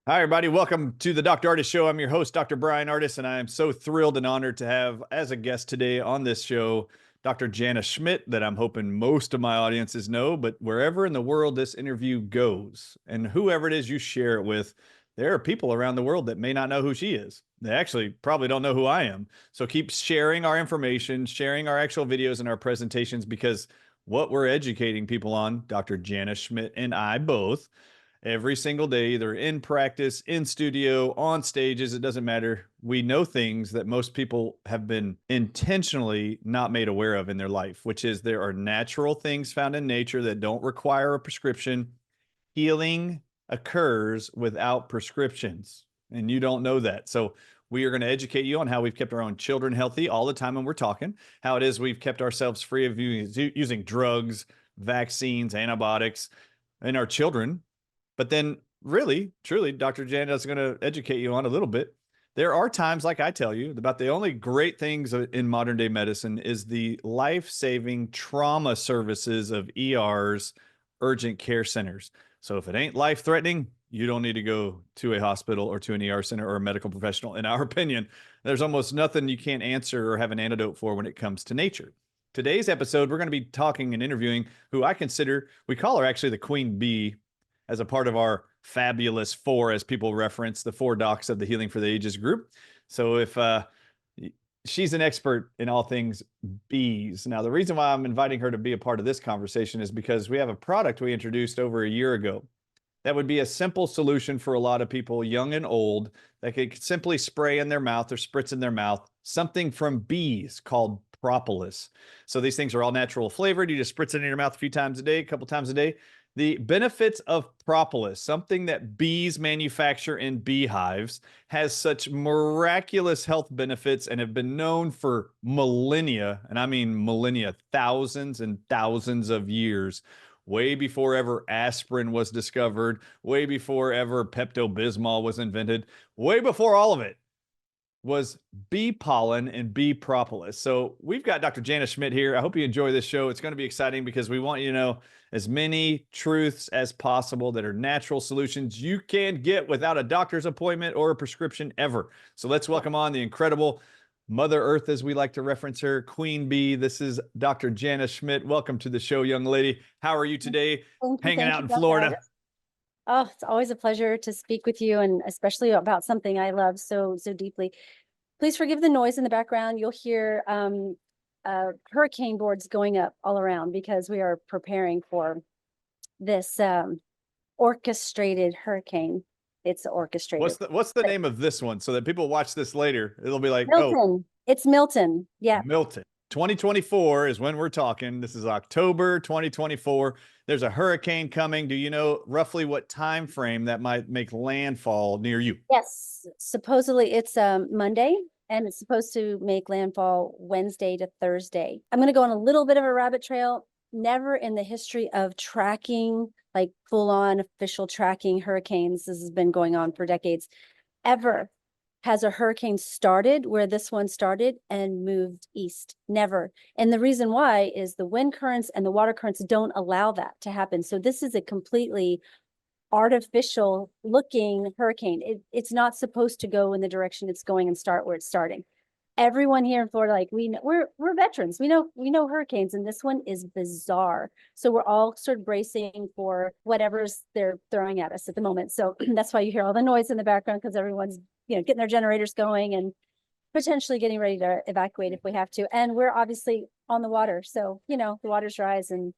Hi, everybody. Welcome to the Dr. Ardis Show. I'm your host, Dr. Bryan Ardis, and I am so thrilled and honored to have as a guest today on this show, Dr. Jana Schmidt, that I'm hoping most of my audiences know. But wherever in the world this interview goes, and whoever it is you share it with, there are people around the world that may not know who she is. They actually probably don't know who I am. So keep sharing our information, sharing our actual videos and our presentations, because what we're educating people on, Dr. Jana Schmidt and I both, every single day, either in practice, in studio, on stages, it doesn't matter. We know things that most people have been intentionally not made aware of in their life, which is there are natural things found in nature that don't require a prescription. Healing occurs without prescriptions, and you don't know that. So we are going to educate you on how we've kept our own children healthy all the time when we're talking, how it is we've kept ourselves free of using drugs, vaccines, antibiotics in our children. But then, really, truly, Dr. Janet is going to educate you on a little bit. There are times, like I tell you, about the only great things in modern day medicine is the life saving trauma services of ERs, urgent care centers. So if it ain't life threatening, you don't need to go to a hospital or to an ER center or a medical professional. In our opinion, there's almost nothing you can't answer or have an antidote for when it comes to nature. Today's episode, we're going to be talking and interviewing who I consider, we call her actually the queen bee as a part of our fabulous four, as people reference the four docs of the Healing for the Ages group. So if she's an expert in all things bees. Now, the reason why I'm inviting her to be a part of this conversation is because we have a product we introduced over a year ago that would be a simple solution for a lot of people, young and old, that could simply spray in their mouth or spritz in their mouth something from bees called propolis. So these things are all natural flavored. You just spritz it in your mouth a few times a day, a couple times a day. The benefits of propolis, something that bees manufacture in beehives, has such miraculous health benefits and have been known for millennia, and I mean millennia, thousands and thousands of years, way before ever aspirin was discovered, way before ever Pepto-Bismol was invented, way before all of it was bee pollen and bee propolis. So we've got Dr. Jana Schmidt here. I hope you enjoy this show. It's going to be exciting because we want you to know as many truths as possible that are natural solutions you can get without a doctor's appointment or a prescription ever. So let's welcome on the incredible Mother Earth, as we like to reference her, Queen Bee. This is Dr. Jana Schmidt. Welcome to the show, young lady. How are you today? Hanging Thank out you, in Dr. Florida. Ardis. Oh, it's always a pleasure to speak with you, and especially about something I love so deeply. Please forgive the noise in the background. You'll hear hurricane boards going up all around because we are preparing for this orchestrated hurricane. It's orchestrated. What's the But name of this one so that people watch this later? It'll be like, oh, Milton, it's Milton. Yeah. Milton. 2024 is when we're talking. This is October 2024. There's a hurricane coming. Do you know roughly what time frame that might make landfall near you? Yes. Supposedly it's Monday, and it's supposed to make landfall Wednesday to Thursday. I'm going to go on a little bit of a rabbit trail. Never in the history of tracking, like full on official tracking hurricanes, this has been going on for decades, ever has a hurricane started where this one started and moved east. Never. And the reason why is the wind currents and the water currents don't allow that to happen. So this is a completely artificial looking hurricane. It's not supposed to go in the direction it's going and start where it's starting. Everyone here in Florida, like we know, we're veterans. We know hurricanes, and this one is bizarre. So we're all sort of bracing for whatever's they're throwing at us at the moment. So that's why you hear all the noise in the background, because everyone's getting their generators going and potentially getting ready to evacuate if we have to. And we're obviously on the water, so the waters rise, and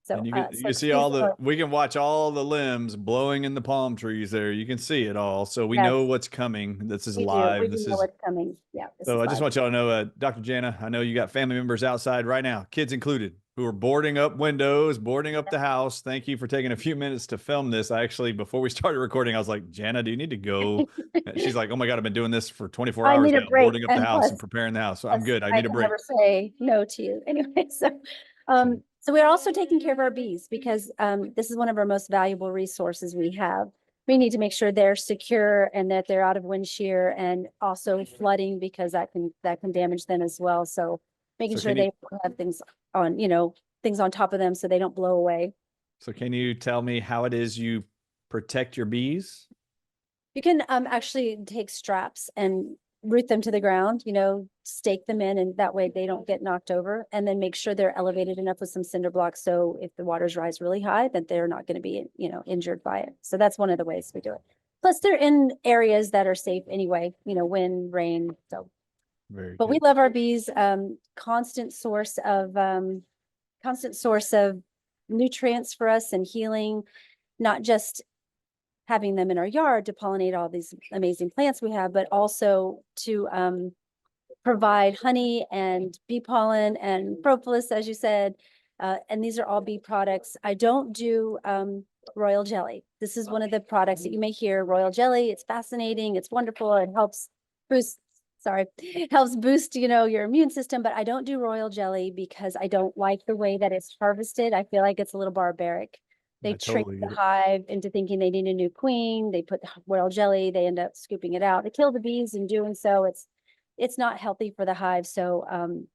And so you so can see excuse all the the, noise. we can watch all the limbs blowing in the palm trees there. You can see it all. So we know Yes. what's coming. This is We live. do This know is, what's coming. Yeah, this so is I just live. want y'all to know, Dr. Jana, I know you got family members outside right now, kids included, who are boarding up windows, boarding up the house. Thank you for taking a few minutes to film this. I actually, before we started recording, I was like, Jana, do you need to go? And she's like, oh my God, I've been doing this for 24 I hours need now, a break, boarding up the and house and plus, preparing the house. So I'm plus good. I I need a can break. never say no to you anyway. So, So we're also taking care of our bees, because this is one of our most valuable resources we have. We need to make sure they're secure and that they're out of wind shear, and also flooding, because that can damage them as well. So making so sure can you, they have things on top of them so they don't blow away. so can you tell me how it is you protect your bees? You can actually take straps and root them to the ground, stake them in, and that way they don't get knocked over, and then make sure they're elevated enough with some cinder blocks. So if the waters rise really high, that they're not going to be, injured by it. So that's one of the ways we do it. Plus they're in areas that are safe anyway, wind, rain. So, but we love our bees, constant source of nutrients for us and healing, not just having them in our yard to pollinate all these amazing plants we have, but also to provide honey and bee pollen and propolis, as you said. And these are all bee products. I don't do royal jelly. This is one of the products that you may hear, royal jelly. It's fascinating. It's wonderful. It helps boost, your immune system, but I don't do royal jelly because I don't like the way that it's harvested. I feel like it's a little barbaric. They trick the hive into thinking they need a new queen. They put royal jelly. They end up scooping it out. They kill the bees in doing so. It's not healthy for the hive. So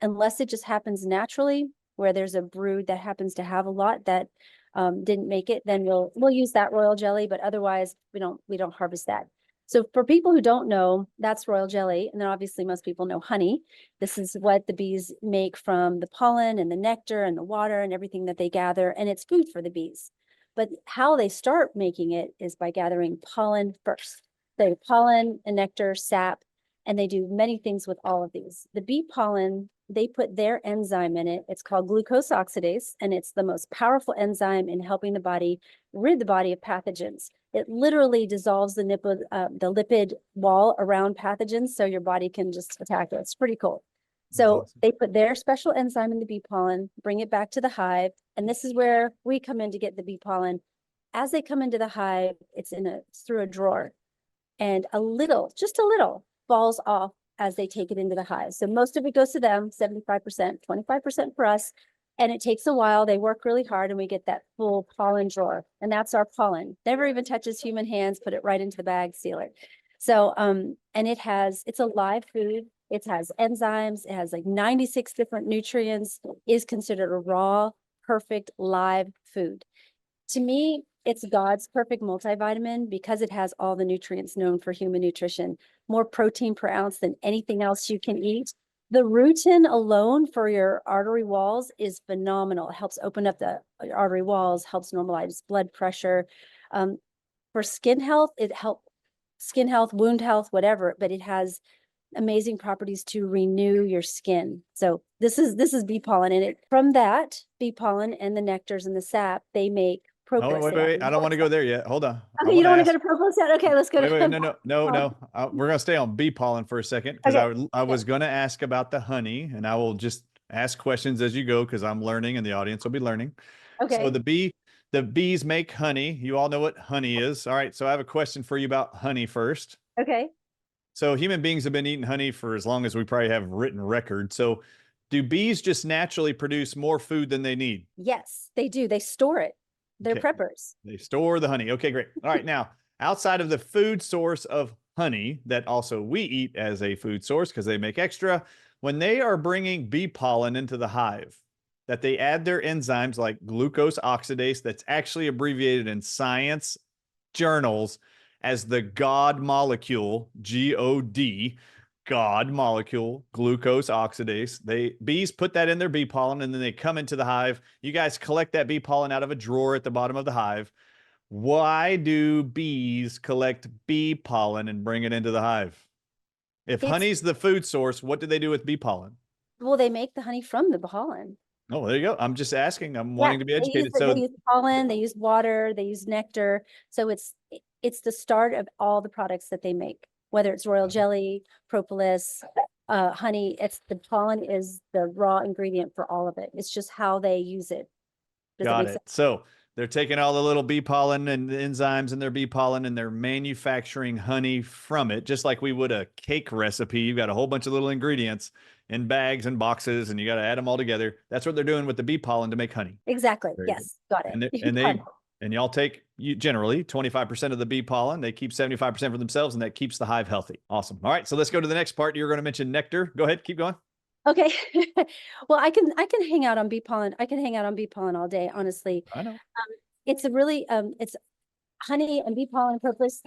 unless it just happens naturally, where there's a brood that happens to have a lot that didn't make it, then we'll use that royal jelly. But otherwise, we don't harvest that. So for people who don't know, that's royal jelly. And then obviously most people know honey. This is what the bees make from the pollen and the nectar and the water and everything that they gather. And it's food for the bees. But how they start making it is by gathering pollen first. They pollen and nectar, sap, and they do many things with all of these. The bee pollen, they put their enzyme in it. It's called glucose oxidase, and it's the most powerful enzyme in helping the body rid the body of pathogens. It literally dissolves the lipid wall around pathogens, so your body can just attack it. It's pretty cool. So awesome. They put their special enzyme in the bee pollen, bring it back to the hive, and this is where we come in to get the bee pollen. As they come into the hive, it's through a drawer, and just a little, falls off as they take it into the hive. So most of it goes to them, 75%, 25% for us, and it takes a while. They work really hard, and we get that full pollen drawer, and that's our pollen. Never even touches human hands. Put it right into the bag, seal it. So, and it's a live food. It has enzymes. It has like 96 different nutrients. It is considered a raw, perfect, live food. To me, it's God's perfect multivitamin because it has all the nutrients known for human nutrition, more protein per ounce than anything else you can eat. The rutin alone for your artery walls is phenomenal. It helps open up the artery walls, helps normalize blood pressure. For skin health, wound health, whatever, but it has amazing properties to renew your skin. So this is bee pollen, and from that bee pollen and the nectars and the sap, they make propolis. Oh, wait. I don't want to go there yet. Hold on. Okay, you don't want to go to propolis yet? Okay, let's go to No. We're going to stay on bee pollen for a second because I was going to ask about the honey, and I will just ask questions as you go because I'm learning and the audience will be learning. Okay. So the bees make honey. You all know what honey is. All right. So I have a question for you about honey first. Okay. So human beings have been eating honey for as long as we probably have written record. So do bees just naturally produce more food than they need? Yes, they do. They store it. They're preppers. They store the honey. Okay, great. All right. Now, outside of the food source of honey that also we eat as a food source because they make extra, when they are bringing bee pollen into the hive, that they add their enzymes like glucose oxidase, that's actually abbreviated in science journals as the God molecule, G-O-D, God molecule, glucose oxidase. Bees put that in their bee pollen, and then they come into the hive. You guys collect that bee pollen out of a drawer at the bottom of the hive. Why do bees collect bee pollen and bring it into the hive? If honey's the food source, what do they do with bee pollen? Well, they make the honey from the pollen. Oh, there you go. I'm just asking. I'm wanting to be educated. They use pollen, they use water, they use nectar. So it's the start of all the products that they make, whether it's royal jelly, propolis, honey. The pollen is the raw ingredient for all of it. It's just how they use it. Got it. So they're taking all the little bee pollen and the enzymes in their bee pollen, and they're manufacturing honey from it, just like we would a cake recipe. You've got a whole bunch of little ingredients in bags and boxes, and you got to add them all together. That's what they're doing with the bee pollen to make honey. Exactly. Yes. Got it. And y'all take generally 25% of the bee pollen. They keep 75% for themselves, and that keeps the hive healthy. Awesome. All right. So let's go to the next part. You're going to mention nectar. Go ahead. Keep going. Okay. Well, I can hang out on bee pollen. I can hang out on bee pollen all day, honestly. I know. It's a really, it's honey and bee pollen propolis.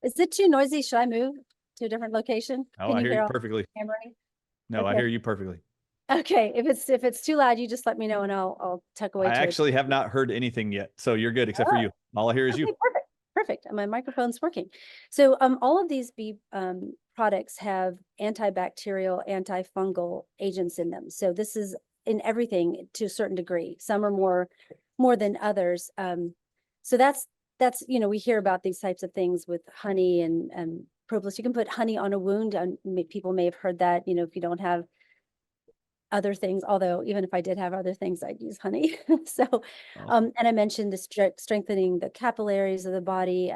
Is it too noisy? Should I move to a different location? Oh, Can I you hear hear you all perfectly. the hammering? No, I Okay. hear you perfectly. Okay. If it's too loud, you just let me know and I'll tuck away I to it. actually have not heard anything yet, so you're good except for Oh, you. All I hear is you. okay, perfect. Perfect. My microphone's working. So all of these bee products have antibacterial, antifungal agents in them. So this is in everything to a certain degree. Some are more than others. So that's we hear about these types of things with honey and propolis. You can put honey on a wound. People may have heard that, if you don't have other things, although even if I did have other things, I'd use honey. So, Awesome. and I mentioned the strengthening the capillaries of the body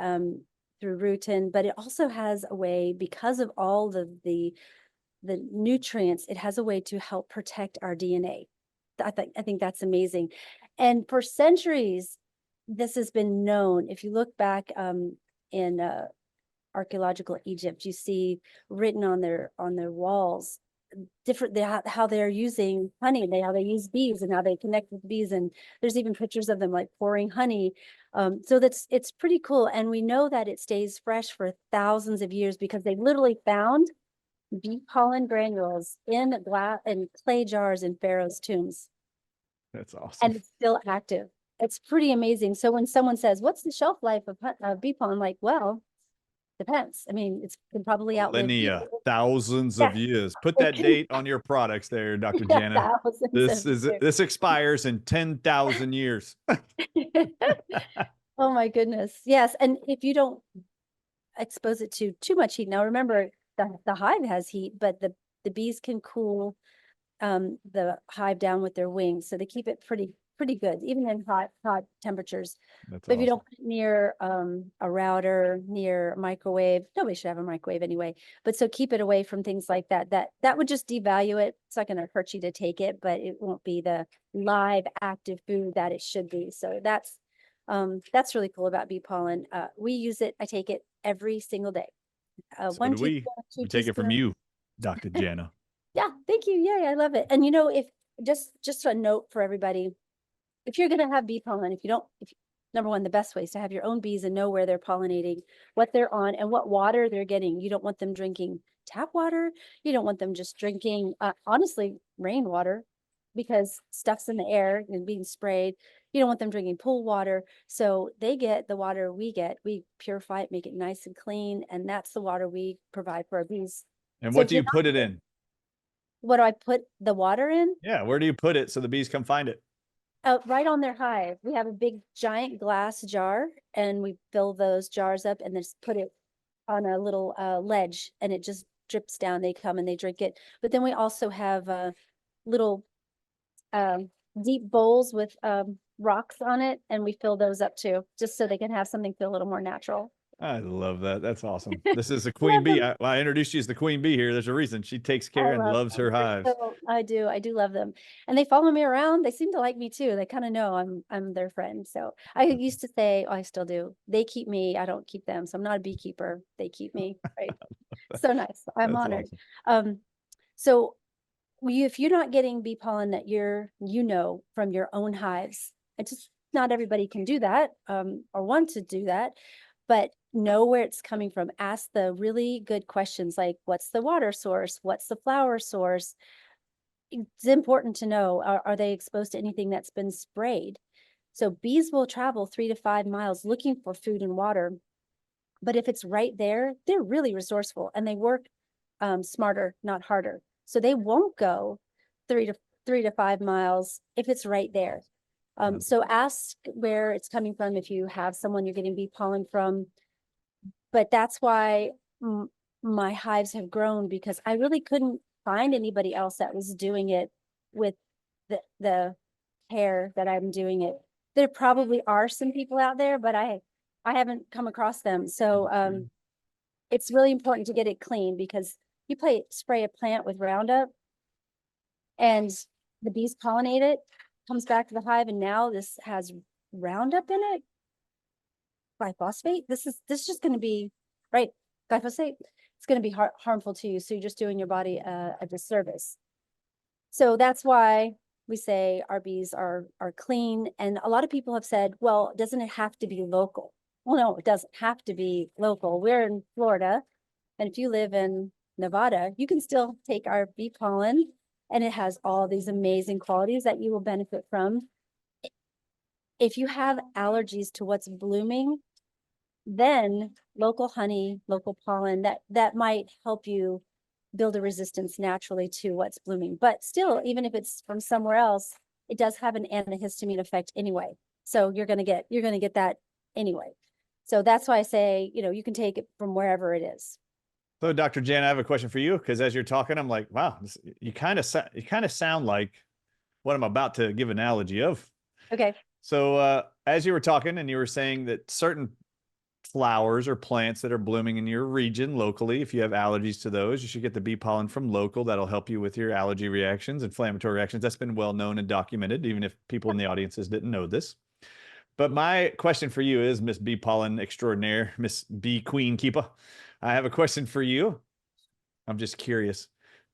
through rutin, but it also has a way, because of all the nutrients, it has a way to help protect our DNA. I think that's amazing. And for centuries, this has been known. If you look back in archaeological Egypt, you see written on their walls different how they're using honey, how they use bees and how they connect with bees, and there's even pictures of them like pouring honey. So it's pretty cool, and we know that it stays fresh for thousands of years because they literally found bee pollen granules in glass and clay jars in pharaohs' tombs, That's awesome. and it's still active. It's pretty amazing. So when someone says, "What's the shelf life of bee pollen?" Like, well, depends. I mean, it's can probably outlive you. Millennia, thousands Yeah, of years. Put it that can, date on your products there, Dr. yeah, Jana. thousands of years. This expires in 10,000 years. Oh my goodness. Yes. And if you don't expose it to too much heat, now remember the hive has heat, but the bees can cool the hive down with their wings. So they keep it pretty good, even in hot temperatures. That's But if you awesome. don't put it near a router, near a microwave, nobody should have a microwave anyway. But so keep it away from things like that. That would just devalue it. It's not going to hurt you to take it, but it won't be the live active food that it should be. So that's really cool about bee pollen. We use it. I take it every single day. So One do teaspoon, we. two We take it from teaspoons. you, Dr. Jana. Yeah, thank you. Yeah, I love it. And if just a note for everybody, if you're gonna have bee pollen, if number one, the best way is to have your own bees and know where they're pollinating, what they're on, and what water they're getting. You don't want them drinking tap water. You don't want them just drinking, honestly, rainwater, because stuff's in the air and being sprayed. You don't want them drinking pool water. So they get the water we get. We purify it, make it nice and clean, and that's the water we provide for our bees. And So what if do you're you not, put it in? what do I put the water in? Yeah, where do you put it so the bees come find it? Right on their hive. We have a big giant glass jar, and we fill those jars up and just put it on a little ledge, and it just drips down. They come and they drink it. But then we also have little um, deep bowls with rocks on it, and we fill those up too, just so they can have something feel a little more natural. I love that. That's awesome. This is a queen Love bee. them. I introduced you as the queen bee here. There's a reason. She takes I care and love loves them. her hives. I do love them. And they follow me around. They seem to like me too. They kind of know I'm their friend. So I used to say, oh, I still do. They keep me, I don't keep them. So I'm not a beekeeper. They keep me, right? So nice. I'm That's honored. awesome. So if you're not getting bee pollen that from your own hives, it's just not everybody can do that, or want to do that, but know where it's coming from. Ask the really good questions like, what's the water source? What's the flower source? It's important to know, are they exposed to anything that's been sprayed? So bees will travel 3 to 5 miles looking for food and water. But if it's right there, they're really resourceful and they work smarter, not harder. So they won't go 3 to 5 miles if it's right there. So ask where it's coming from if you have someone you're getting bee pollen from. But that's why my hives have grown, because I really couldn't find anybody else that was doing it with the care that I'm doing it. There probably are some people out there, but I haven't come across them. So it's really important to get it clean, because you spray a plant with Roundup and the bees pollinate it, comes back to the hive, and now this has Roundup in it, glyphosate. This is just going to be right. Glyphosate. It's going to be harmful to you. So you're just doing your body a disservice. So that's why we say our bees are clean. And a lot of people have said, well, doesn't it have to be local? well, no, it doesn't have to be local. We're in Florida, and if you live in Nevada, you can still take our bee pollen, and it has all these amazing qualities that you will benefit from. If you have allergies to what's blooming, then local honey, local pollen, that might help you build a resistance naturally to what's blooming. But still, even if it's from somewhere else, it does have an antihistamine effect anyway. So you're gonna get that anyway. So that's why I say, you can take it from wherever it is. So, Dr. Jan, I have a question for you because as you're talking, I'm like, wow, you kind of sound like what I'm about to give an analogy of. Okay. So, as you were talking and you were saying that certain flowers or plants that are blooming in your region locally, if you have allergies to those, you should get the bee pollen from local. That'll help you with your allergy reactions, inflammatory reactions. That's been well known and documented, even if people in the audiences didn't know this. But my question for you is, Miss Bee Pollen Extraordinaire, Miss Bee Queen Keeper, I have a question for you. I'm just curious.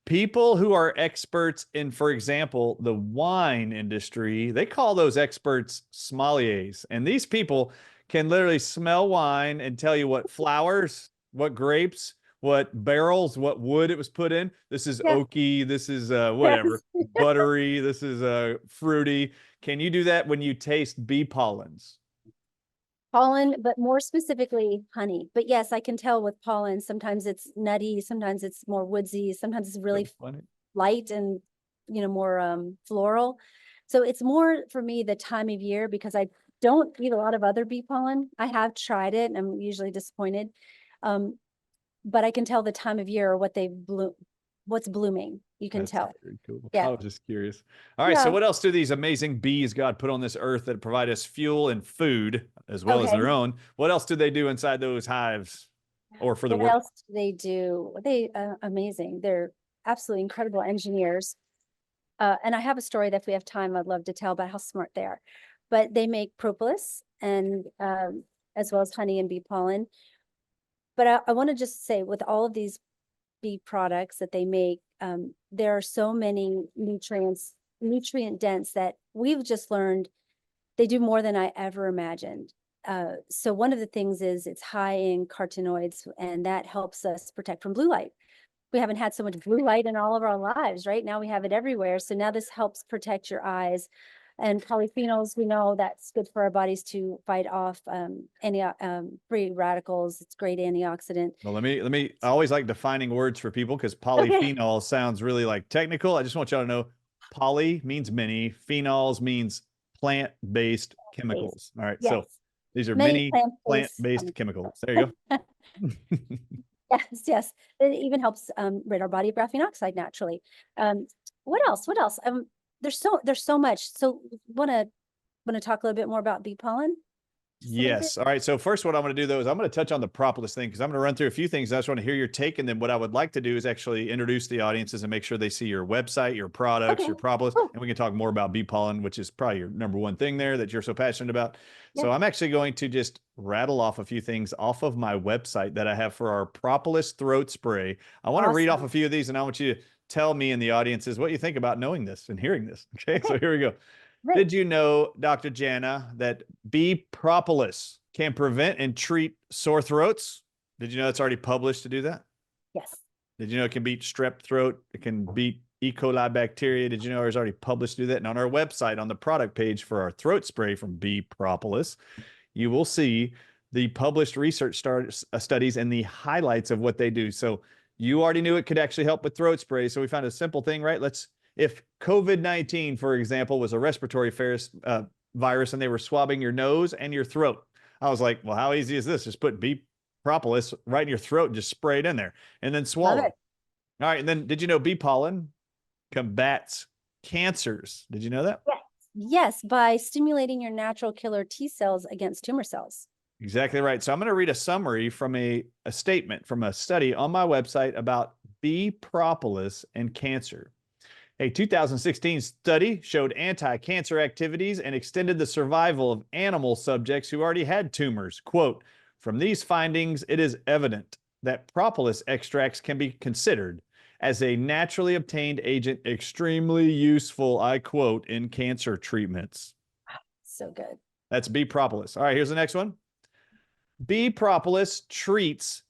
People who are experts in, for example, the wine industry, they call those experts sommeliers. And these people can literally smell wine and tell you what flowers, what grapes, what barrels, what wood it was put in. This is oaky. This is whatever, buttery. This is fruity. Can you do that when you taste bee pollens? Pollen, but more specifically honey. But yes, I can tell with pollen, sometimes it's nutty, sometimes it's more woodsy, sometimes it's really light and, more floral. So it's more for me the time of year because I don't eat a lot of other bee pollen. I have tried it and I'm usually disappointed. But I can tell the time of year or what's blooming. You can tell. Very cool. Yeah. I was just curious. All right. So what else do these amazing bees God put on this earth that provide us fuel and food as well as their own? What else do they do inside those hives or for the world? What else do they do? They amazing. They're absolutely incredible engineers. And I have a story that if we have time, I'd love to tell about how smart they are. But they make propolis and as well as honey and bee pollen. But I want to just say with all of these bee products that they make, there are so many nutrient dense that we've just learned they do more than I ever imagined. So one of the things is it's high in carotenoids, and that helps us protect from blue light. We haven't had so much blue light in all of our lives, right? Now we have it everywhere. So now this helps protect your eyes. And polyphenols, we know that's good for our bodies to fight off any free radicals. It's great antioxidant. Well, I always like defining words for people because polyphenol sounds really like technical. I just want y'all to know poly means many, phenols means plant-based chemicals. All right. Yes. So these are many plant-based chemicals. There you go. Yes. It even helps rid our body of graphene oxide naturally. What else? There's so much. So want to talk a little bit more about bee pollen? Yes. All right. So first, what I'm going to do though is I'm going to touch on the propolis thing because I'm going to run through a few things. I just want to hear your take, and then what I would like to do is actually introduce the audiences and make sure they see your website, your products, your propolis, and we can talk more about bee pollen, which is probably your number one thing there that you're so passionate about. Yeah. So I'm actually going to just rattle off a few things off of my website that I have for our propolis throat spray. I want to read off a few of these, and I want you to tell me and the audiences what you think about knowing this and hearing this. Okay. So here we go. Right. Did you know, Dr. Jana, that bee propolis can prevent and treat sore throats? Did you know it's already published to do that? Yes. Did you know it can beat strep throat? It can beat E. coli bacteria. Did you know it's already published to do that? And on our website, on the product page for our throat spray from bee propolis, you will see the published research studies and the highlights of what they do. So you already knew it could actually help with throat spray. So we found a simple thing, right? If COVID-19, for example, was a respiratory virus and they were swabbing your nose and your throat, I was like, well, how easy is this? Just put bee propolis right in your throat and just spray it in there and then swallow it. All right. And then did you know bee pollen combats cancers? Did you know that? Yes, by stimulating your natural killer T cells against tumor cells. Exactly right. So I'm going to read a summary from a statement from a study on my website about bee propolis and cancer. A 2016 study showed anti-cancer activities and extended the survival of animal subjects who already had tumors. Quote, from these findings, it is evident that propolis extracts can be considered as a naturally obtained agent extremely useful, I quote, in cancer treatments. So good. That's bee propolis. All right, here's the next one. bee propolis treats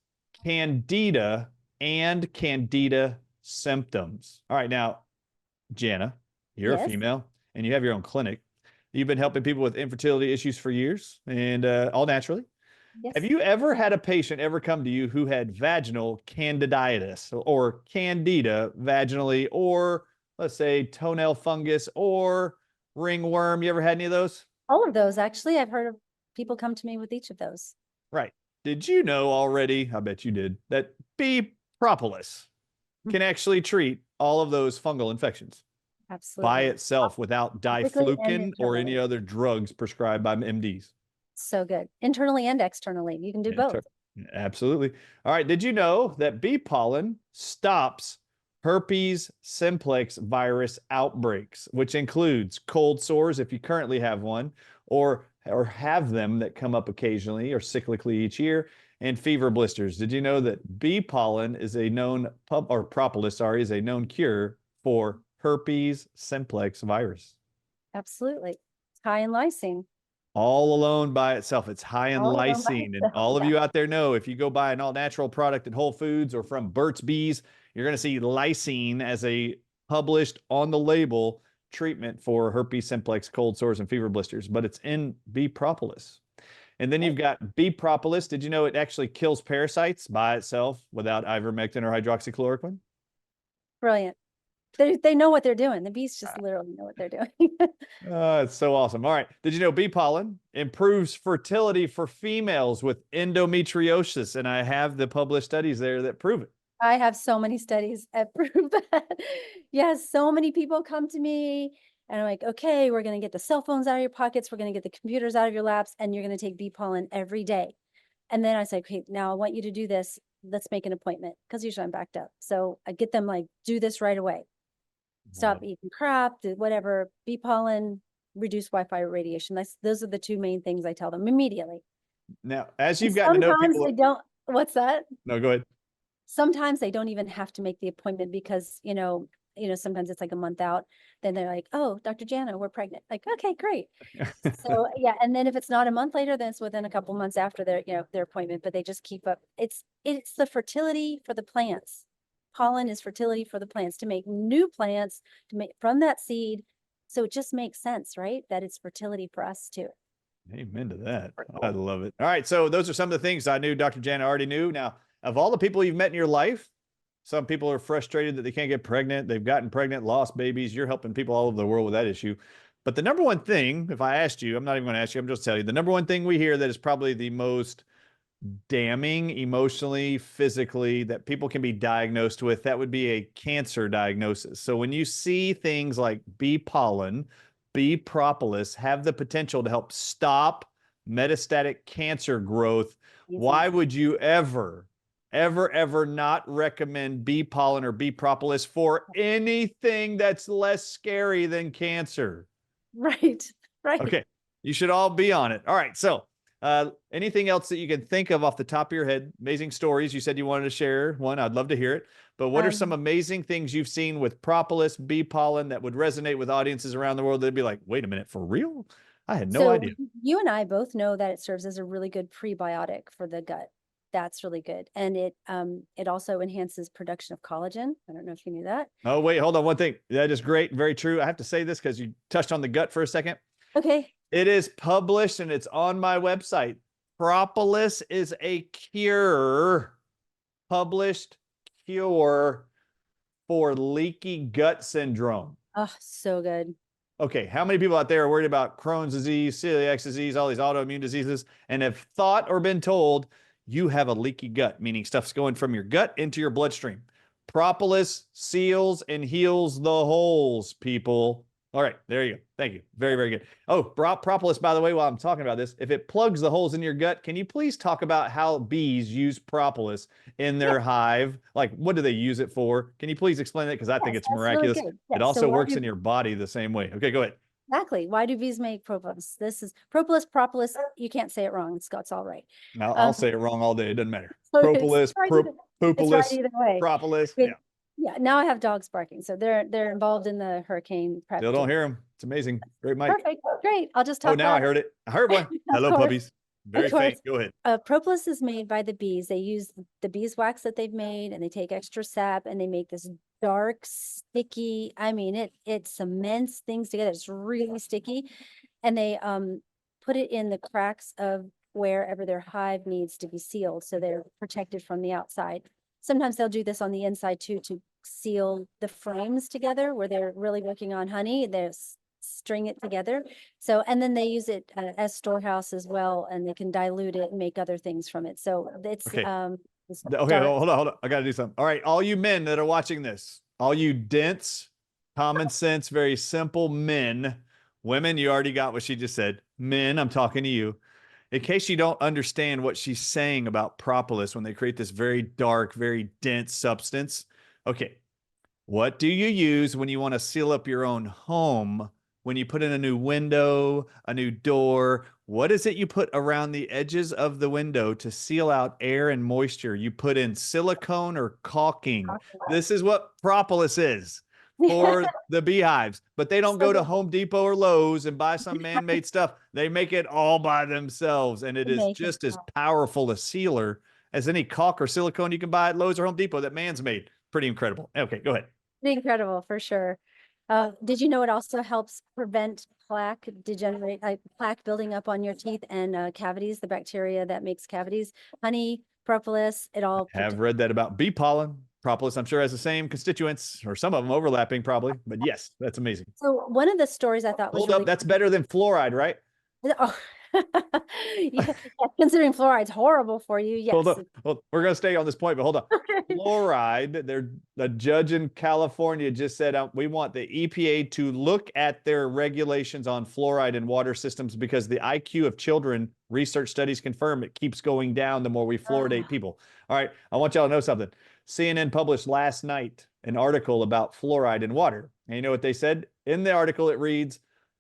candida and candida symptoms. All right, now, Jana, you're a Yes, female and you have your own clinic. You've been helping people with infertility issues for years and all naturally. Have yes. you ever had a patient ever come to you who had vaginal candidiasis or candida vaginally, or let's say toenail fungus or ringworm? You ever had any of those? All of those, actually. I've heard of people come to me with each of those. Right. Did you know already? I bet you did, that bee propolis can actually treat all of those fungal infections by Absolutely. itself without Physically and diflucan or any internally. other drugs prescribed by MDs. So good. Internally and externally. You can do both. Absolutely. All right. Did you know that bee pollen stops herpes simplex virus outbreaks, which includes cold sores if you currently have one, or have them that come up occasionally or cyclically each year, and fever blisters? Did you know that bee pollen is a known propolis, sorry, is a known cure for herpes simplex virus? Absolutely. It's high in lysine. All alone by itself. It's high in All alone by lysine. And itself. all of Yeah. you out there know, if you go buy an all natural product at Whole Foods or from Burt's Bees, you're going to see lysine as a published on the label treatment for herpes simplex, cold sores, and fever blisters, but it's in bee propolis. And then you've got bee propolis. Did you know it actually kills parasites by itself without ivermectin or hydroxychloroquine? Brilliant. They know what they're doing. The bees just literally know what they're doing. It's so awesome. All right. Did you know bee pollen improves fertility for females with endometriosis? And I have the published studies there that prove it. I have so many studies that prove that. Yes, so many people come to me and I'm like, okay, we're going to get the cell phones out of your pockets. We're going to get the computers out of your laps, and you're going to take bee pollen every day. And then I say, okay, now I want you to do this. Let's make an appointment, because usually I'm backed up. So I get them like, do this right away. Stop eating crap, do whatever, bee pollen, reduce Wi-Fi radiation. Those are the two main things I tell them immediately. Now, as And you've gotten to know sometimes people, they don't, what's that? no, go ahead. Sometimes they don't even have to make the appointment because, sometimes it's like a month out. Then they're like, oh, Dr. Jana, we're pregnant. Like, okay, great. So yeah. And then if it's not a month later, then it's within a couple months after their appointment, but they just keep up. It's the fertility for the plants. Pollen is fertility for the plants, to make new plants, to make from that seed. So it just makes sense, right? That it's fertility for us too. Amen to that. I love it. All right. So those are some of the things I knew Dr. Jana already knew. Now, of all the people you've met in your life, some people are frustrated that they can't get pregnant. They've gotten pregnant, lost babies. You're helping people all over the world with that issue. But the number one thing, if I asked you, I'm not even going to ask you, I'm just telling you, the number one thing we hear that is probably the most damning emotionally, physically, that people can be diagnosed with, that would be a cancer diagnosis. So when you see things like bee pollen, bee propolis have the potential to help stop metastatic cancer growth, why would you ever not recommend bee pollen or bee propolis for anything that's less scary than cancer? Right. Right. Okay. You should all be on it. All right. So anything else that you can think of off the top of your head? Amazing stories. You said you wanted to share one. I'd love to hear it. But what are some amazing things you've seen with propolis, bee pollen that would resonate with audiences around the world? They'd be like, wait a minute, for real? I had no idea. You and I both know that it serves as a really good prebiotic for the gut. That's really good. And it also enhances production of collagen. I don't know if you knew that. Oh, wait, hold on one thing. That is great. Very true. I have to say this because you touched on the gut for a second. Okay. It is published and it's on my website. Propolis is a cure, published cure for leaky gut syndrome. Oh, so good. Okay, how many people out there are worried about Crohn's disease, celiac disease, all these autoimmune diseases, and have thought or been told you have a leaky gut, meaning stuff's going from your gut into your bloodstream? Propolis seals and heals the holes, people. All right, there you go. Thank you. Very, very good. Oh, propolis, by the way, while I'm talking about this, if it plugs the holes in your gut, can you please talk about how bees use propolis in their hive? Like, what do they use it for? Can you please explain that? Because I think it's miraculous. Really it also works in your body the same way. Okay, go ahead. Exactly. Why do bees make propolis? This is propolis. You can't say it wrong. It's all right. Now, I'll say it wrong all day. It doesn't matter. So Propolis, propolis, either way. propolis. Yeah. Yeah, now I have dogs barking, so they're involved in the hurricane prep. Still don't hear them. It's amazing. Great, Mike. Perfect, great. I'll just talk. Oh, now I heard it. I heard one. Hello, puppies. Very Of course, faint. Go ahead. propolis is made by the bees. They use the beeswax that they've made, and they take extra sap, and they make this dark, sticky. I mean, it cements things together. It's really sticky, and they put it in the cracks of wherever their hive needs to be sealed, so they're protected from the outside. Sometimes they'll do this on the inside too, to seal the frames together where they're really working on honey. String it together. So, and then they use it as storehouse as well, and they can dilute it and make other things from it. So it's Okay. this Okay, dark. hold on, hold on. I got to do something. All right, all you men that are watching this, all you dense, common sense, very simple men, women, you already got what she just said. Men, I'm talking to you. In case you don't understand what she's saying about propolis when they create this very dark, very dense substance. Okay, what do you use when you want to seal up your own home? When you put in a new window, a new door, what is it you put around the edges of the window to seal out air and moisture? You put in silicone or caulking. This is what propolis is for the beehives, but they don't go to Home Depot or Lowe's and buy some man-made stuff. They make it all by themselves, and it is just as powerful a sealer as any caulk or silicone you can buy at Lowe's or Home Depot that man's made. Pretty incredible. Okay, go ahead. Incredible for sure. Did you know it also helps prevent plaque plaque building up on your teeth and cavities, the bacteria that makes cavities? Honey, propolis, it all. I have read that about bee pollen. Propolis, I'm sure, has the same constituents, or some of them overlapping probably, but yes, that's amazing. So one of the stories I thought was Hold up, that's better than fluoride, right? Oh, yeah, considering fluoride's horrible for you, yes. Hold on. Well, we're going to stay on this point, but hold on. Fluoride, the judge in California just said we want the EPA to look at their regulations on fluoride in water systems because the IQ of children, research studies confirm it keeps going down the more we fluoridate people. All right, I want y'all to know something. CNN published last night an article about fluoride in water. And you know what they said? In the article, it reads,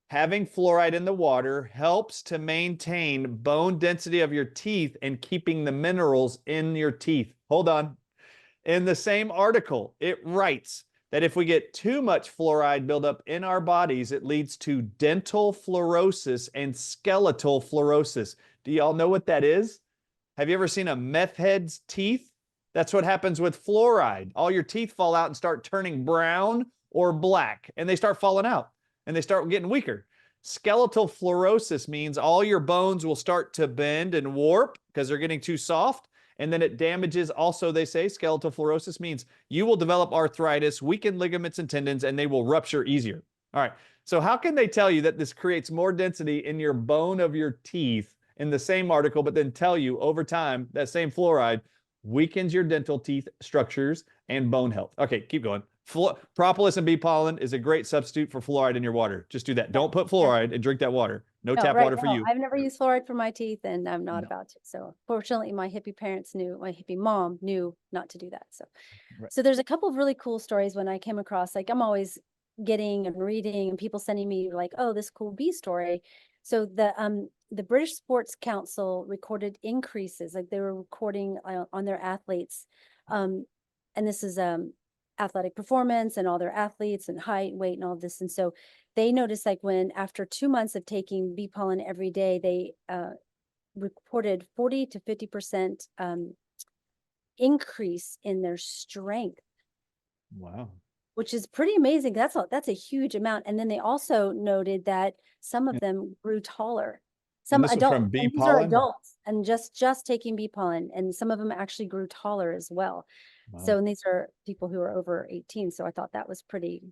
having fluoride in the water helps to maintain bone density of your teeth and keeping the minerals in your teeth. Hold on. In the same article, it writes that if we get too much fluoride buildup in our bodies, it leads to dental fluorosis and skeletal fluorosis. Do y'all know what that is? Have you ever seen a meth head's teeth? That's what happens with fluoride. All your teeth fall out and start turning brown or black, and they start falling out. And they start getting weaker. Skeletal fluorosis means all your bones will start to bend and warp because they're getting too soft. And then it damages also, they say, skeletal fluorosis means you will develop arthritis, weaken ligaments and tendons, and they will rupture easier. All right. So how can they tell you that this creates more density in your bone of your teeth in the same article, but then tell you over time that same fluoride weakens your dental teeth structures and bone health? Okay, keep going. Propolis and bee pollen is a great substitute for fluoride in your water. Just do that. Don't put fluoride and drink that water. No tap water for you. I've never used fluoride for my teeth, and I'm not about to. So fortunately, my hippie parents knew, my hippie mom knew not to do that. So, so there's a couple of really cool stories when I came across, like I'm always getting and reading and people sending me like, oh, this cool bee story. So the British Sports Council recorded increases, like they were recording on their athletes. And this is athletic performance and all their athletes and height, weight, and all this. And so they noticed, like, when after 2 months of taking bee pollen every day, they reported 40 to 50% increase in their strength. Wow. Which is pretty amazing. That's a huge amount. And then they also noted that some of them grew taller. Some adults, and these are adults, and just taking bee pollen, and some of them actually grew taller as well. Wow. So, and these are people who are over 18. So I thought that was pretty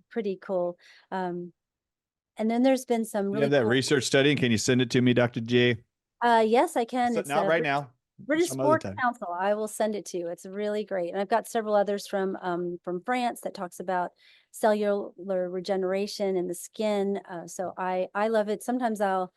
cool. And then there's been some really. You have that research study. Can you send it to me, Dr. J? Yes, I can. It's not right now. British Sports Council. I will send it to you. It's really great. And I've got several others from France that talks about cellular regeneration in the skin. So I love it. Sometimes I'll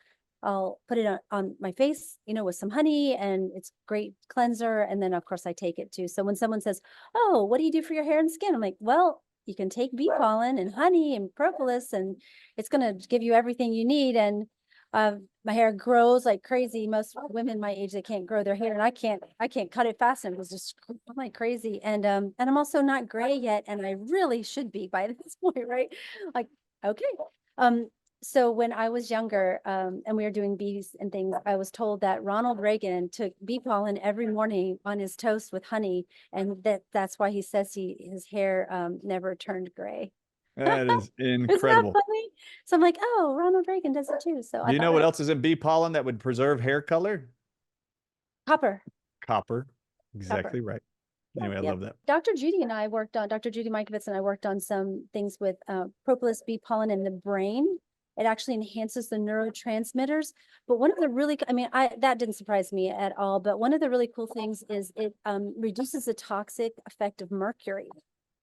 put it on my face, with some honey, and it's great cleanser. And then of course I take it too. So when someone says, oh, what do you do for your hair and skin? I'm like, well, you can take bee pollen and honey and propolis, and it's going to give you everything you need. And my hair grows like crazy. Most women my age, they can't grow their hair, and I can't cut it fast enough. It's just like crazy. And I'm also not gray yet, and I really should be by this point, right? Like, okay. So when I was younger, and we were doing bees and things, I was told that Ronald Reagan took bee pollen every morning on his toast with honey, and that's why he says his hair never turned gray. That is Isn't that incredible. funny? So I'm like, oh, Ronald Reagan does it too. So Do I you thought know what that else is in bee pollen that would preserve hair color? copper. Copper. Copper. Exactly right. Anyway, I Yep. love that. Dr. Judy and I worked on, Dr. Judy Mikovits and I worked on some things with propolis bee pollen in the brain. It actually enhances the neurotransmitters. But one of the really, I mean, that didn't surprise me at all. But one of the really cool things is it reduces the toxic effect of mercury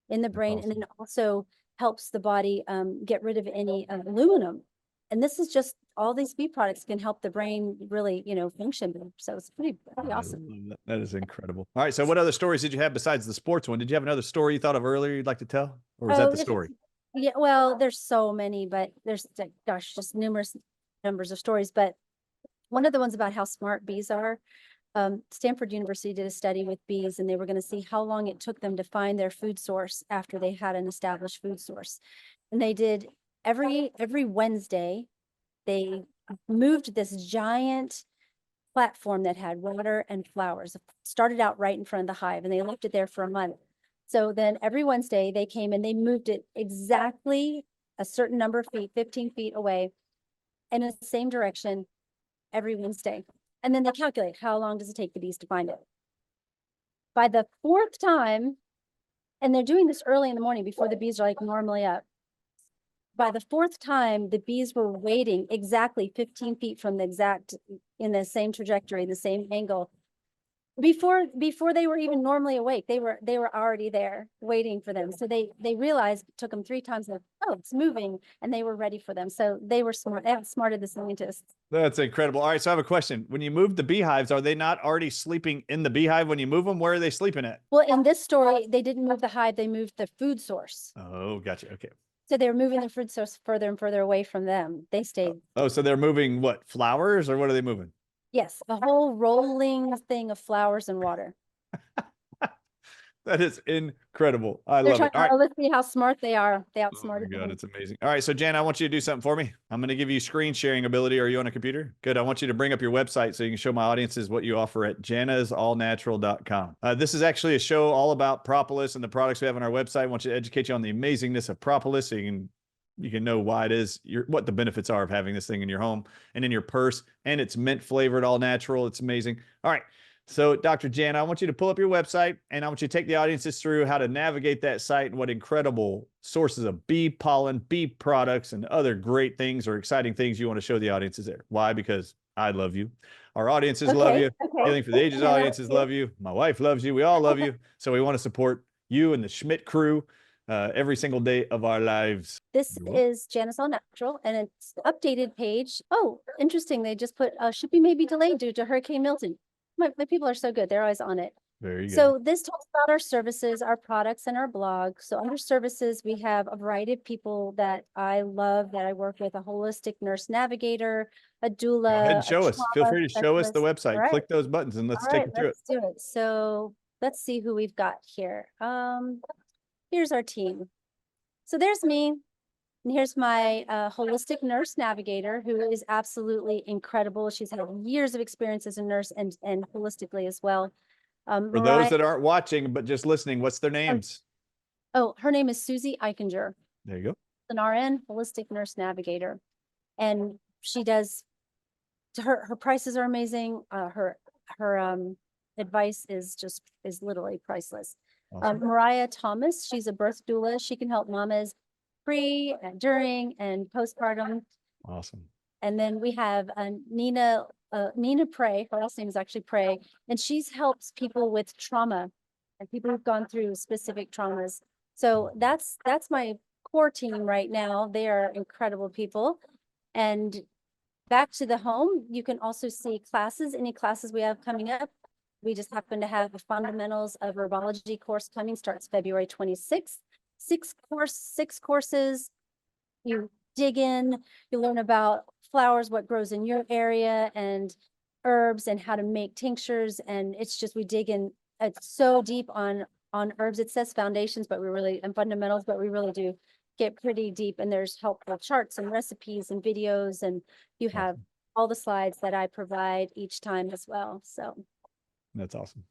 in the brain, and then also helps the body get rid of any aluminum. And this is just, all these bee products can help the brain really, function. So it's pretty awesome. That is incredible. All right. So what other stories did you have besides the sports one? Did you have another story you thought of earlier you'd like to tell? Or was that Oh, the story? yeah, well, there's so many, but there's like, gosh, just numerous numbers of stories. But one of the ones about how smart bees are, Stanford University did a study with bees, and they were going to see how long it took them to find their food source after they had an established food source. And they did every Wednesday, they moved this giant platform that had water and flowers. It started out right in front of the hive, and they left it there for a month. So then every Wednesday they came and they moved it exactly a certain number of feet, 15 feet away, in the same direction every Wednesday. And then they calculate how long does it take the bees to find it. By the fourth time, and they're doing this early in the morning before the bees are like normally up. By the fourth time, the bees were waiting exactly 15 feet from in the same trajectory, the same angle. Before they were even normally awake, they were already there waiting for them. So they realized, it took them 3 times, like, oh, it's moving, and they were ready for them. So they were smart. They outsmarted the scientists. That's incredible. All right. So I have a question. When you move the beehives, are they not already sleeping in the beehive when you move them? Where are they sleeping at? Well, in this story, they didn't move the hive, they moved the food source. Oh, gotcha. Okay. So they were moving the food source further and further away from them. They stayed. Oh, so they're moving what? Flowers, or what are they moving? Yes, a whole rolling thing of flowers and water. That is incredible. I They're love it. trying, All right. oh, let's see how smart they are. They Oh outsmarted my God, me. it's amazing. All right. So Jan, I want you to do something for me. I'm going to give you screen sharing ability. Are you on a computer? Good. I want you to bring up your website so you can show my audiences what you offer at janasallnatural.com. This is actually a show all about propolis and the products we have on our website. I want you to educate you on the amazingness of propolis so you can know why it is, what the benefits are of having this thing in your home and in your purse. And it's mint flavored, all natural. It's amazing. All right. So Dr. Jana, I want you to pull up your website, and I want you to take the audiences through how to navigate that site and what incredible sources of bee pollen, bee products, and other great things or exciting things you want to show the audiences there. Why? Because I love you. Our audiences love you. Healing for the Ages audiences love you. My wife loves you. We all love you. So we want to support you and the Schmidt crew every single day of our lives. This is Janice All Natural, and it's updated page. Oh, interesting. They just put shipping may be delayed due to Hurricane Milton. My people are so good. They're always on it. Very good. So this talks about our services, our products, and our blog. So under services, we have a variety of people that I love, that I work with: a holistic nurse navigator, a doula. Go ahead and show us. Feel free to show us the website. Right. Click those buttons and let's take it through it. Let's do it. So let's see who we've got here. Here's our team. So there's me. And here's my holistic nurse navigator, who is absolutely incredible. She's had years of experience as a nurse and holistically as well. For those that aren't watching, but just listening, what's their names? Oh, her name is Susie Eichinger. There you go. An RN, holistic nurse navigator. And she does, her prices are amazing. Her advice is literally priceless. Awesome. Mariah Thomas, she's a birth doula. She can help mamas pre and during and postpartum. Awesome. And then we have Nina Prey. Her last name is actually Prey, and she's helps people with trauma and people who've gone through specific traumas. So that's my core team right now. They are incredible people. And back to the home, you can also see classes, any classes we have coming up. We just happen to have the fundamentals of herbology course coming, starts February 26th. 6 courses. You dig in, you learn about flowers, what grows in your area, and herbs, and how to make tinctures. And it's just, we dig in, it's so deep on herbs. It says foundations, but we really, and fundamentals, but we really do get pretty deep, and there's helpful charts and recipes and videos, and you have Awesome. all the slides that I provide each time as well. So, That's awesome.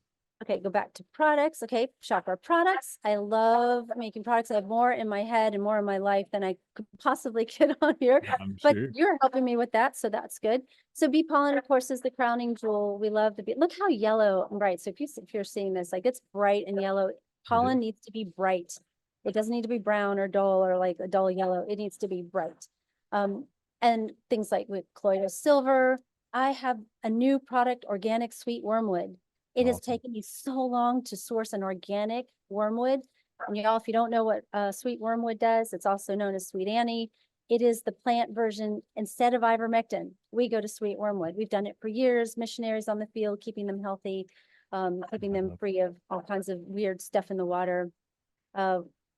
okay, go back to products. Okay, shop our products. I love making products. I have more in my head and more in my life than I could possibly get on here, I'm but sure. you're helping me with that, so that's good. So bee pollen, of course, is the crowning jewel. We love the bee. Look how yellow and bright. So if you're seeing this, like it's bright and yellow. Pollen needs to be bright. It doesn't need to be brown or dull or like a dull yellow. It needs to be bright. And things like with colloidal silver. I have a new product, organic sweet wormwood. It has Awesome. taken me so long to source an organic wormwood. And y'all, if you don't know what sweet wormwood does, it's also known as sweet Annie. It is the plant version. Instead of ivermectin, we go to sweet wormwood. We've done it for years, missionaries on the field, keeping them healthy, keeping them free of all kinds of weird stuff in the water.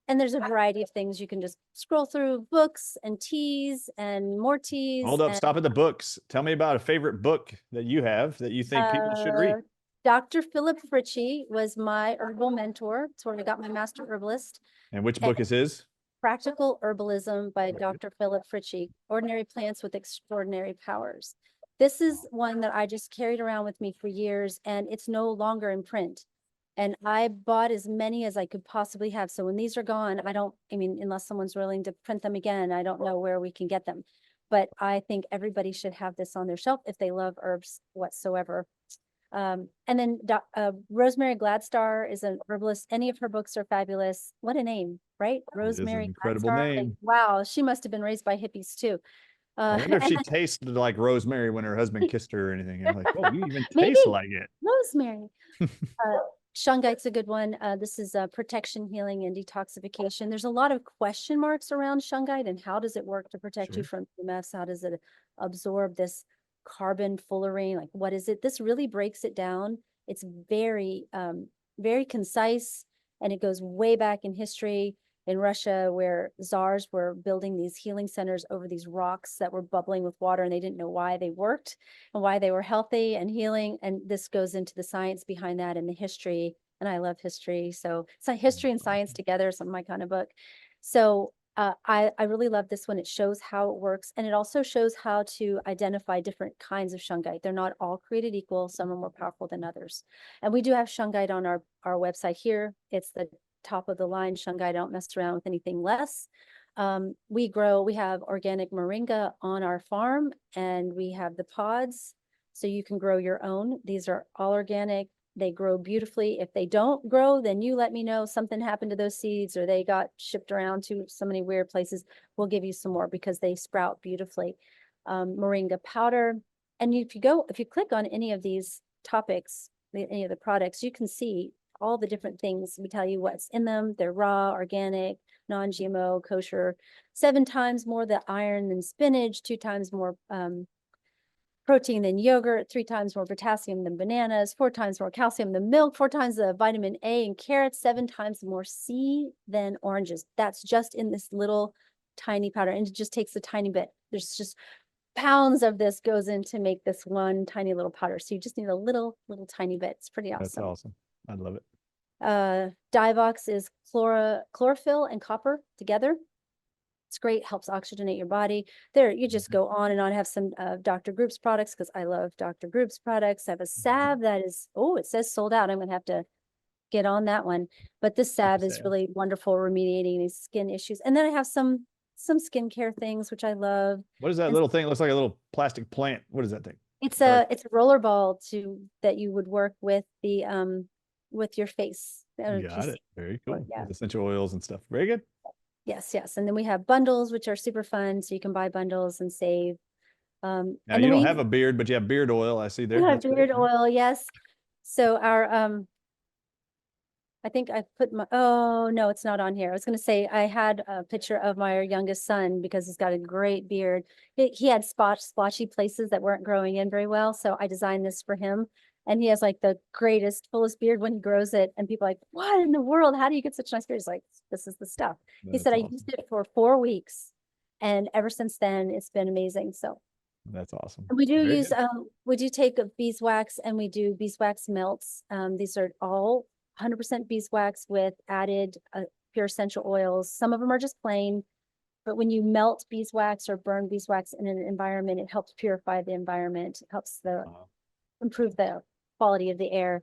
And there's a variety of things. You can just scroll through books and teas and more teas. Hold up, and, stop at the books. Tell me about a favorite book that you have that you think people should read. Dr. Philip Fritchie was my herbal mentor. It's where I got my master herbalist. And which book is his? Practical Herbalism by Very good. Dr. Philip Fritchie, Ordinary Plants with Extraordinary Powers. This is one that I just carried around with me for years, and it's no longer in print. And I bought as many as I could possibly have. So when these are gone, I mean, unless someone's willing to print them again, I don't know where we can get them. But I think everybody should have this on their shelf if they love herbs whatsoever. And then Rosemary Gladstar is an herbalist. Any of her books are fabulous. What a name, right? Rosemary incredible Gladstar. Like, name. wow, she must have been raised by hippies too. I wonder if And she tasted like rosemary when her husband kissed her or anything. I'm like, oh, you even maybe taste like it. rosemary. Shungite's a good one. This is protection, healing, and detoxification. There's a lot of question marks around shungite and how does it work to protect you from PMFs? How does it absorb this carbon fullerene? Like, what is it? This really breaks it down. It's very, very concise, and it goes way back in history in Russia, where czars were building these healing centers over these rocks that were bubbling with water, and they didn't know why they worked and why they were healthy and healing. And this goes into the science behind that and the history. And I love history. So it's like history and science together. It's my kind of book. So I really love this one. It shows how it works. And it also shows how to identify different kinds of shungite. They're not all created equal. Some are more powerful than others. And we do have shungite on our website here. It's the top of the line shungite. I don't mess around with anything less. We have organic moringa on our farm, and we have the pods, so you can grow your own. These are all organic. They grow beautifully. If they don't grow, then you let me know something happened to those seeds or they got shipped around to so many weird places. We'll give you some more because they sprout beautifully. Moringa powder. And if you click on any of these topics, any of the products, you can see all the different things. We tell you what's in them. They're raw, organic, non-GMO, kosher. 7 times more the iron than spinach, 2 times more protein than yogurt, 3 times more potassium than bananas, 4 times more calcium than milk, 4 times the vitamin A in carrots, 7 times more C than oranges. That's just in this little tiny powder, and it just takes a tiny bit. There's just pounds of this goes in to make this one tiny little powder. So you just need a little tiny bit. It's pretty awesome. That's awesome. I love it. Divox is chlorophyll and copper together. It's great, helps oxygenate your body. There, you just go on and on. I have some Dr. Group's products because I love Dr. Group's products. I have a salve that is, it says sold out. I'm going to have to get on that one. But this salve is really wonderful, remediating these skin issues. And then I have some skincare things, which I love. What is that little thing? It looks like a little plastic plant. What is that thing? It's a roller ball that you would work with with your face. Got it. Very cool. Yeah. With essential oils and stuff. Very good. Yes. And then we have bundles, which are super fun. So you can buy bundles and save. Now you don't have a beard, but you have beard oil. I see there. We have beard oil. Yes. So our, I think I put oh no, it's not on here. I was going to say I had a picture of my youngest son because he's got a great beard. He had splotchy places that weren't growing in very well. So I designed this for him. And he has like the greatest, fullest beard when he grows it. And people are like, what in the world? How do you get such a nice beard? He's like, this is the stuff. He said, I used it for 4 weeks. And ever since then, it's been amazing. So that's awesome. We do we do take beeswax and we do beeswax melts. These are all 100% beeswax with added pure essential oils. Some of them are just plain. But when you melt beeswax or burn beeswax in an environment, it helps purify the environment, it helps improve the quality of the air.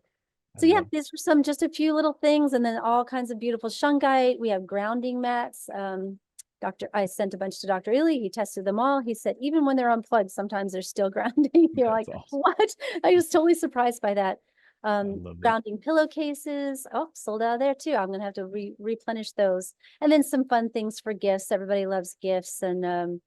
So yeah, these are just a few little things, and then all kinds of beautiful shungite. We have grounding mats. I sent a bunch to Dr. Ely. He tested them all. He said, even when they're unplugged, sometimes they're still grounding. You're like, awesome. what? I was totally surprised by that. love Grounding pillowcases. Oh, sold out of there too. I'm going to have to replenish those. And then some fun things for gifts. Everybody loves gifts. And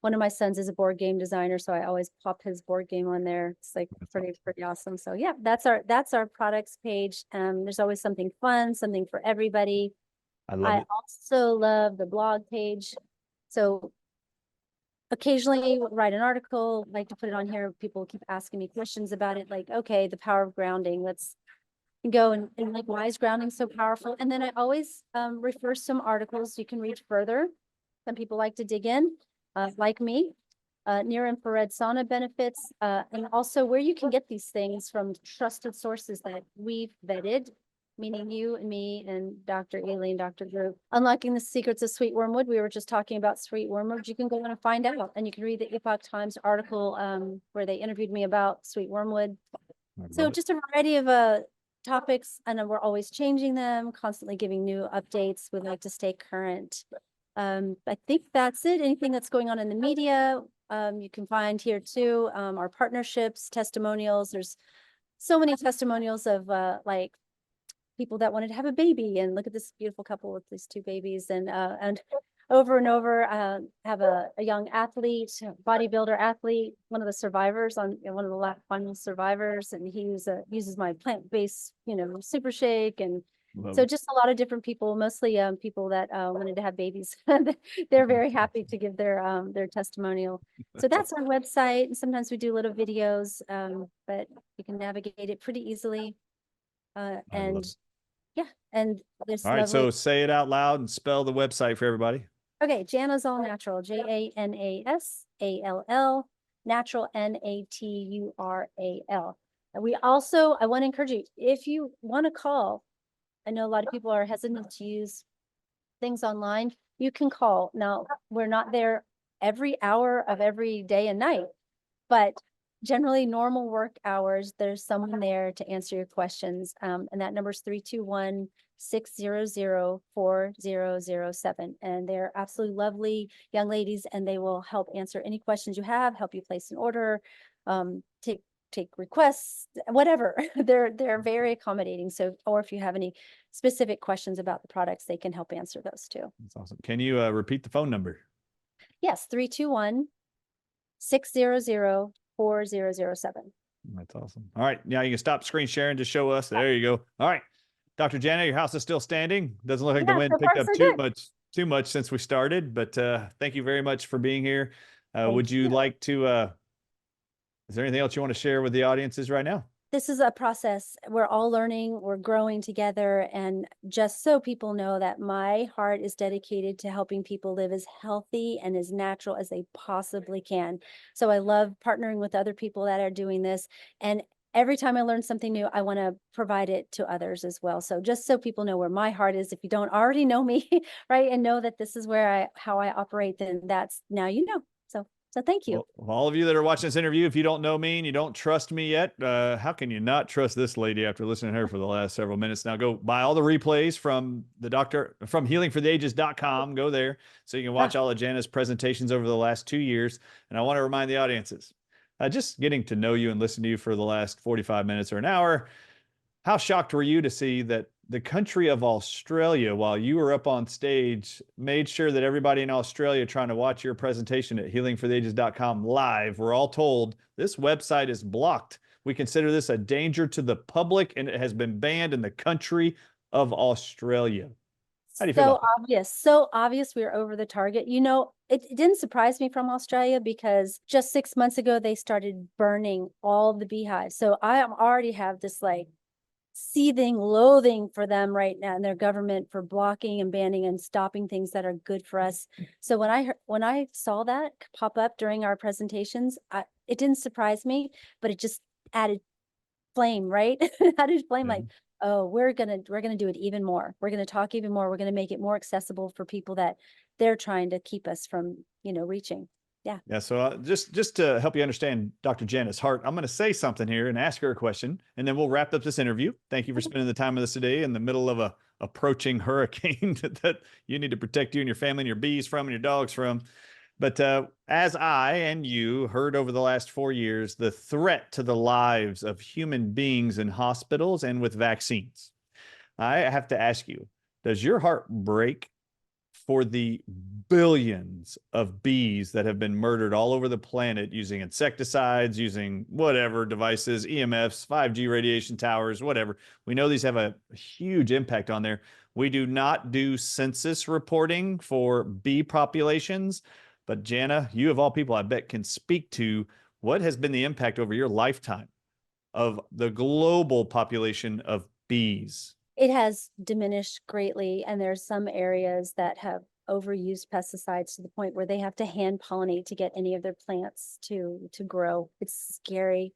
one of my sons is a board game designer, so I always pop his board game on there. It's like pretty awesome. So yeah, that's our products page. There's always something fun, something for everybody. I also love the blog page. So occasionally write an article, like to put it on here. People keep asking me questions about it, like, okay, the power of grounding. Let's go and like, why is grounding so powerful? And then I always refer some articles you can read further. Some people like to dig in, like me. Near infrared sauna benefits, and also where you can get these things from trusted sources that we've vetted, meaning you and me and Dr. Ely and Dr. Drew. Unlocking the secrets of sweet wormwood. We were just talking about sweet wormwood. You can go and find out, and you can read the Epoch Times article where they interviewed me about sweet wormwood. So just a variety of topics, and we're always changing them, constantly giving new updates. We like to stay current. I think that's it. Anything that's going on in the media, you can find here too. Our partnerships, testimonials. There's so many testimonials of like people that wanted to have a baby, and look at this beautiful couple with these 2 babies, and over and over, have a young athlete, bodybuilder athlete, one of the survivors one of the final survivors, and he uses my plant-based, super shake. And so just a lot of different people, mostly people that wanted to have babies. They're very happy to give their testimonial. So that's our website. And sometimes we do little videos, but you can navigate it pretty easily. And yeah, and there's all right. So say it out loud and spell the website for everybody. Okay, Jana's All Natural, JANASALL, natural, NATURAL. And I want to encourage you, if you want to call, I know a lot of people are hesitant to use things online. You can call. Now, we're not there every hour of every day and night, but generally normal work hours, there's someone there to answer your questions. And that number is 321-600-4007. And they're absolutely lovely young ladies, and they will help answer any questions you have, help you place an order, take requests, whatever. They're very accommodating. So, or if you have any specific questions about the products, they can help answer those too. That's awesome. Can you repeat the phone number? Yes, 321-600-4007. That's awesome. All right. Now you can stop screen sharing to show us. There you go. All right. Dr. Jana, your house is still standing. Doesn't look like the wind picked up too much since we started, but thank you very much for being here. Would you like to, is there anything else you want to share with the audiences right now? This is a process. We're all learning, we're growing together. And just so people know that my heart is dedicated to helping people live as healthy and as natural as they possibly can. So I love partnering with other people that are doing this. And every time I learn something new, I want to provide it to others as well. So just so people know where my heart is, if you don't already know me, right, and know that this is how I operate, then that's now you know. So thank you. Well, all of you that are watching this interview, if you don't know me and you don't trust me yet, how can you not trust this lady after listening to her for the last several minutes? Now go buy all the replays from healingfortheages.com. Go there so you can watch all of Jana's presentations over the last 2 years. And I want to remind the audiences, just getting to know you and listen to you for the last 45 minutes or an hour, how shocked were you to see that the country of Australia, while you were up on stage, made sure that everybody in Australia trying to watch your presentation at healingfortheages.com live were all told this website is blocked. We consider this a danger to the public, and it has been banned in the country of Australia. How do you feel? So obvious we were over the target. It didn't surprise me from Australia, because just 6 months ago, they started burning all the beehives. So I already have this like seething loathing for them right now, and their government for blocking and banning and stopping things that are good for us. So when I saw that pop up during our presentations, it didn't surprise me, but it just added flame, right? Added flame, like, oh, we're gonna do it even more. We're gonna talk even more. We're gonna make it more accessible for people that they're trying to keep us from, reaching. Yeah. Yeah. So just to help you understand Dr. Jana's heart, I'm going to say something here and ask her a question, and then we'll wrap up this interview. Thank you for spending the time with us today in the middle of a approaching hurricane that you need to protect you and your family and your bees from and your dogs from. But as I and you heard over the last 4 years, the threat to the lives of human beings in hospitals and with vaccines, I have to ask you, does your heart break for the billions of bees that have been murdered all over the planet using insecticides, using whatever devices, EMFs, 5G radiation towers, whatever? We know these have a huge impact on there. We do not do census reporting for bee populations. But Jana, you of all people, I bet, can speak to what has been the impact over your lifetime of the global population of bees. It has diminished greatly, and there's some areas that have overused pesticides to the point where they have to hand pollinate to get any of their plants to grow. It's scary,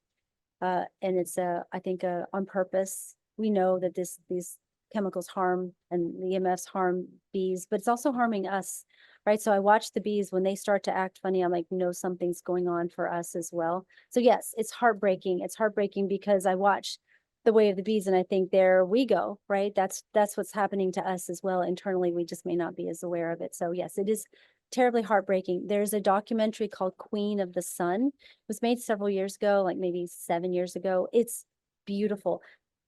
and it's I think on purpose. We know that these chemicals harm and the EMFs harm bees, but it's also harming us. Right. So I watch the bees when they start to act funny. I'm like, no, something's going on for us as well. So yes, it's heartbreaking. It's heartbreaking because I watch the way of the bees and I think there we go. Right. That's what's happening to us as well. Internally, we just may not be as aware of it. So yes, it is terribly heartbreaking. There's a documentary called Queen of the Sun. It was made several years ago, like maybe 7 years ago. It's beautiful.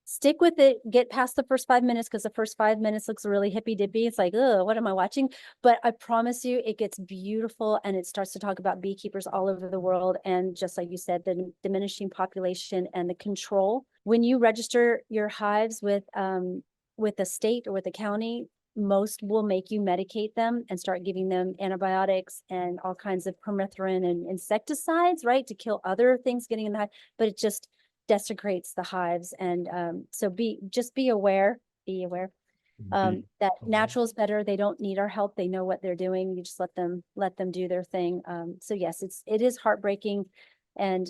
Stick with it, get past the first 5 minutes because the first 5 minutes looks really hippy dippy. It's like, oh, what am I watching? But I promise you, it gets beautiful and it starts to talk about beekeepers all over the world. And just like you said, the diminishing population and the control. When you register your hives with a state or with a county, most will make you medicate them and start giving them antibiotics and all kinds of permethrin and insecticides, right, to kill other things getting in the hive. But it just desecrates the hives. And so be aware that natural is better. They don't need our help. They know what they're doing. You just let them do their thing. So yes, it is heartbreaking, and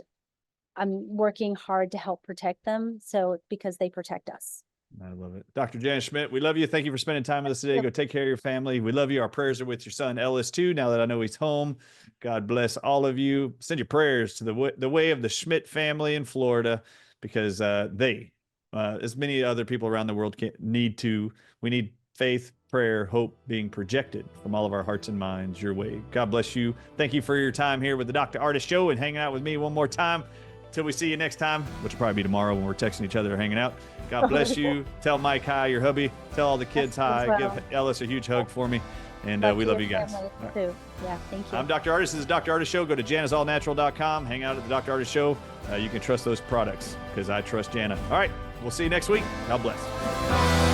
I'm working hard to help protect them. So because they protect us. I love it. Dr. Jana Schmidt, we love you. Thank you for spending time with us today. Go take care of your family. We love you. Our prayers are with your son, Ellis, too, now that I know he's home. God bless all of you. Send your prayers to the way of the Schmidt family in Florida, because they, as many other people around the world, we need faith, prayer, hope being projected from all of our hearts and minds your way. God bless you. Thank you for your time here with the Dr. Ardis Show and hanging out with me one more time. Till we see you next time, which will probably be tomorrow when we're texting each other or hanging out. God bless you. Tell Mike hi, your hubby. Tell all the kids hi. Well. Give Ellis a huge hug for me. And we love you guys. Right. Too. Yeah, thank you. I'm Dr. Ardis. This is Dr. Ardis Show. Go to janasallnatural.com. Hang out at the Dr. Ardis Show. You can trust those products because I trust Jana. All right. We'll see you next week. God bless.